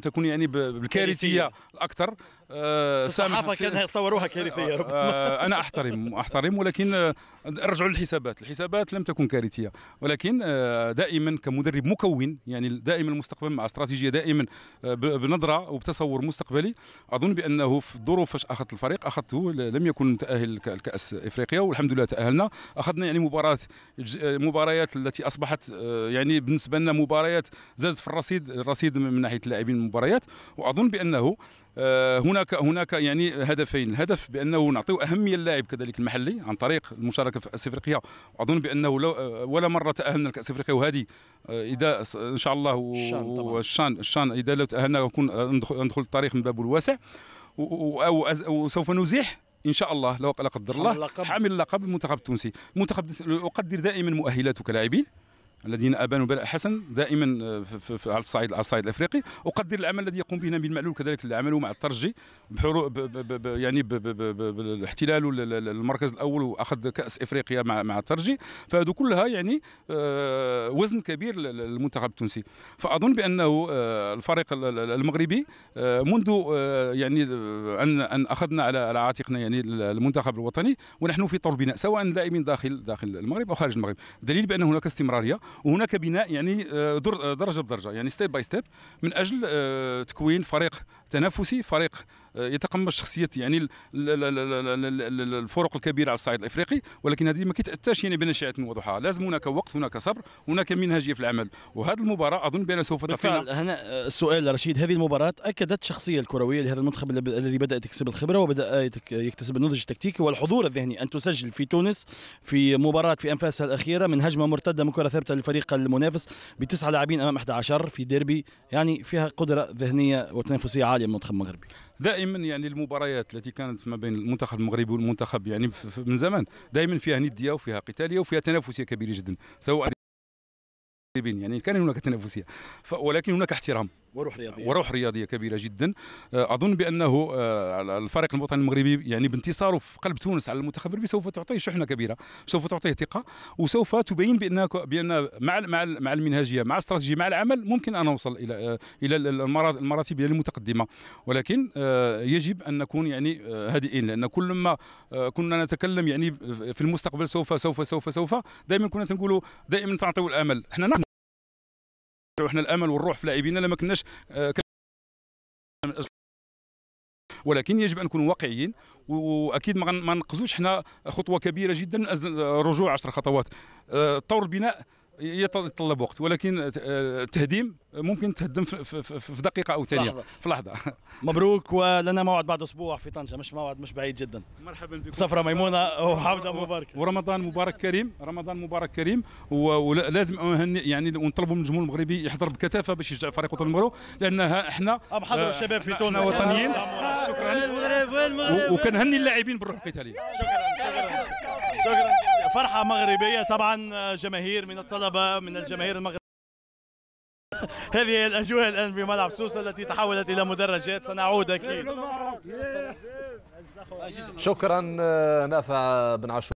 تكون يعني بالكارثيه الاكثر. الصحافه كانها صوروها كارثيه ربما. انا احترم ولكن ارجعوا للحسابات لم تكن كارثيه، ولكن دائما كمدرب مكون يعني دائما المستقبل مع استراتيجيه دائما بنظره وبتصور مستقبلي. اظن بانه في الظروف فاش اخذت الفريق اخذته لم يكن متاهل لكاس افريقيا والحمد لله تاهلنا. اخذنا يعني مباريات التي اصبحت يعني بالنسبه لنا مباريات زادت في الرصيد من ناحيه اللاعبين المباريات. واظن بانه هناك يعني هدفين، الهدف بانه نعطيو اهميه للاعب كذلك المحلي عن طريق المشاركه في كاس افريقيا. واظن بانه ولا مره تاهلنا لكاس افريقيا، وهذه اذا ان شاء الله والشان اذا لو تاهلنا نكون ندخل الطريق من بابه الواسع، وسوف نزيح ان شاء الله لو لا قدر الله حامل اللقب المنتخب التونسي. المنتخب اقدر دائما مؤهلاته كلاعبين الذين ابانوا بلاء حسن دائما على الصعيد الافريقي. اقدر العمل الذي يقوم به نبيل معلول كذلك اللي عمله مع الترجي يعني باحتلال المركز الاول واخذ كاس افريقيا مع الترجي. فهذو كلها يعني وزن كبير للمنتخب التونسي. فاظن بانه الفريق المغربي منذ يعني ان اخذنا على عاتقنا يعني المنتخب الوطني، ونحن في طور بناء سواء لاعبين داخل المغرب او خارج المغرب، دليل بان هناك استمراريه وهناك بناء يعني درجه بدرجه، يعني ستيب باي ستيب، من اجل تكوين فريق تنافسي، فريق يتقمص شخصيه يعني الفرق الكبيره على الصعيد الافريقي. ولكن هذه ما كيتاتاش يعني بنشاءة وضحاها، لازم هناك وقت، هناك صبر، هناك منهجيه في العمل. وهذه المباراه اظن بان سوف تعطينا هنا السؤال رشيد. هذه المباراه اكدت الشخصيه الكرويه لهذا المنتخب الذي بدا يكتسب الخبره وبدا يكتسب النضج التكتيكي والحضور الذهني. ان تسجل في تونس في مباراه في انفاسها الاخيره من هجمه مرتده من كره ثابته للفريق المنافس ب9 لاعبين امام 11 في ديربي، يعني فيها قدره ذهنيه وتنافسيه عاليه من المنتخب المغربي. دائما يعني المباريات التي كانت ما بين المنتخب المغربي والمنتخب يعني من زمان دائما فيها نديه وفيها قتاليه وفيها تنافسيه كبيره جدا، سواء يعني كان هناك تنافسيه ولكن هناك احترام وروح رياضيه كبيره جدا. اظن بانه الفريق الوطني المغربي يعني بانتصاره في قلب تونس على المنتخب المغربي سوف تعطيه شحنه كبيره، سوف تعطيه ثقه، وسوف تبين بان مع المنهجيه مع الاستراتيجيه مع العمل ممكن ان نوصل الى المراتب المتقدمه. ولكن يجب ان نكون يعني هادئين، لان كل ما كنا نتكلم يعني في المستقبل سوف سوف سوف سوف دائما كنا نقولوا دائما نعطيو الامل. احنا الامل والروح في لاعبينا لما كناش ولكن يجب ان نكونوا واقعيين، واكيد ما ننقزوش احنا خطوه كبيره جدا من اجل رجوع 10 خطوات. طور البناء يتطلب وقت، ولكن التهديم ممكن تهدم في دقيقه او ثانيه في لحظه. مبروك، ولنا موعد بعد اسبوع في طنجه، مش بعيد جدا. مرحبا بكم. سفره ميمونه وعوده مباركه، ورمضان مبارك كريم، رمضان مبارك كريم. ولازم يعني ونطلبوا من الجمهور المغربي يحضر بكثافه باش يشجع فريق وطن المغرب، لانها احنا حضروا الشباب في تونس وطنيين. شكرا، وكنهني اللاعبين بالروح القتاليه. شكرا. فرحه مغربيه طبعا، جماهير من الطلبه من الجماهير المغربيه. هذه الاجواء الان في ملعب سوسه التي تحولت الى مدرجات، سنعود اكيد. شكرا نافع بن عاشور.